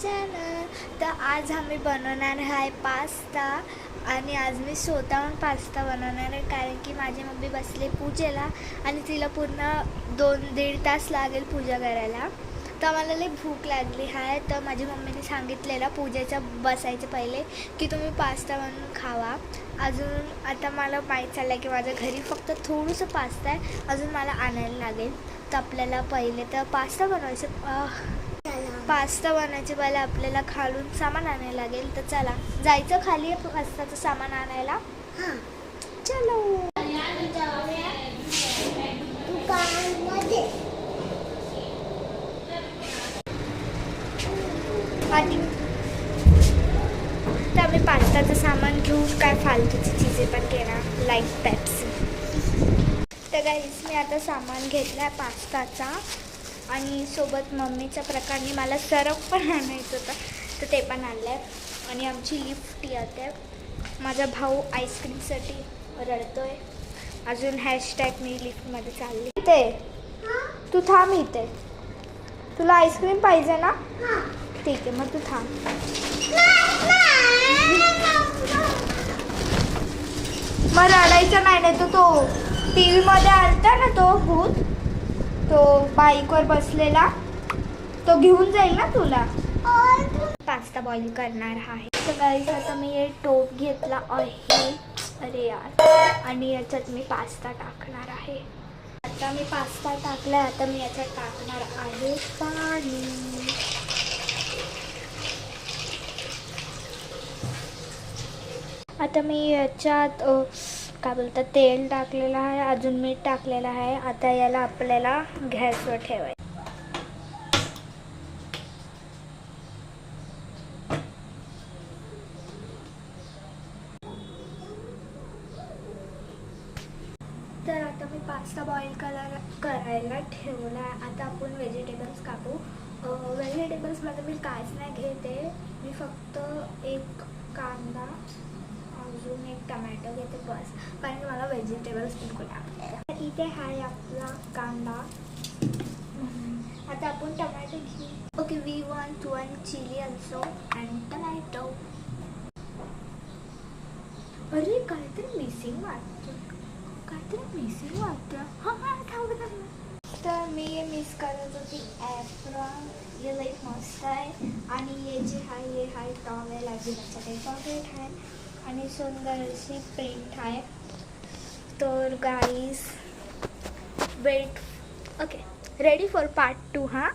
Channel. तर आज आम्ही बनवणार आहे पास्ता आणि आज मी स्वतःहून पास्ता बनवणार आहे कारण की माझी मम्मी बसली पूजेला आणि तिला पूर्ण 2-1.5 तास लागेल पूजा करायला. तर मला लई भूक लागली आहे. तर माझी मम्मीने सांगितलेलं पूजेच्या बसायच्या पहिले की तुम्ही पास्ता बनवून खावा. अजून आता मला माहीत चाललं की माझ्या घरी फक्त थोडंसं पास्ता आहे, अजून मला आणायला लागेल. तर आपल्याला पहिले तर पास्ता बनवायचे पहिले आपल्याला खालून सामान आणायला लागेल. तर चला जायचं खाली पास्ताचं सामान आणायला. हां चलो. तर आम्ही पास्ताचं सामान घेऊन काय फालतूची चीजे पण घेणार लाईक पेप्सी. तर गाईस मी आता सामान घेतलं आहे पास्ताचा आणि सोबत मम्मीच्या प्रकारे मला सरफ पण आणायचं होतं तर ते पण आणलं आहे. आणि आमची लिफ्ट येते. माझा भाऊ आईस्क्रीमसाठी रडतो आहे. अजून हॅशटॅग मी लिफ्टमध्ये चालली. इथे तू थांब, इथे तुला आईस्क्रीम पाहिजे ना? ठीक आहे मग तू थांब. मग रडायचं नाही. तो टी व्हीमध्ये आलता ना तो भूत, तो बाईकवर बसलेला, तो घेऊन जाईल ना तुला. पास्ता बॉईल करणार आहे. तर गाईस आता मी हे टोप घेतला आहे, अरे यार, आणि याच्यात मी पास्ता टाकणार आहे. आता मी पास्ता टाकला. आता मी याच्यात टाकणार आहे पाणी. आता मी याच्यात काय बोलतात तेल टाकलेलं आहे, अजून मीठ टाकलेलं आहे. आता याला आपल्याला गॅसवर ठेवायचं. तर आता मी पास्ता बॉईल करायला ठेवला आहे. आता आपण व्हेजिटेबल्स कापू. व्हेजिटेबल्समध्ये मी काहीच नाही घेते. मी फक्त एक कांदा, अजून एक टमॅटो घेते बस, कारण की मला व्हेजिटेबल्स बिलकुल आवडतात. इथे आहे आपला कांदा. आता आपण टमॅटो घेऊ. Okay, we want 1 chilli also and tomato. अरे काहीतरी मिसिंग वाटतं. तर मी हे मिस करत होती ॲप्रॉन. हे लई मस्त आहे. आणि हे जे आहे हे आहे टॉवेल, अजिबातचा काही पॉकेट आहे आणि सुंदर अशी प्रिंट आहे. तर guys wait. Okay, ready for part 2. हां.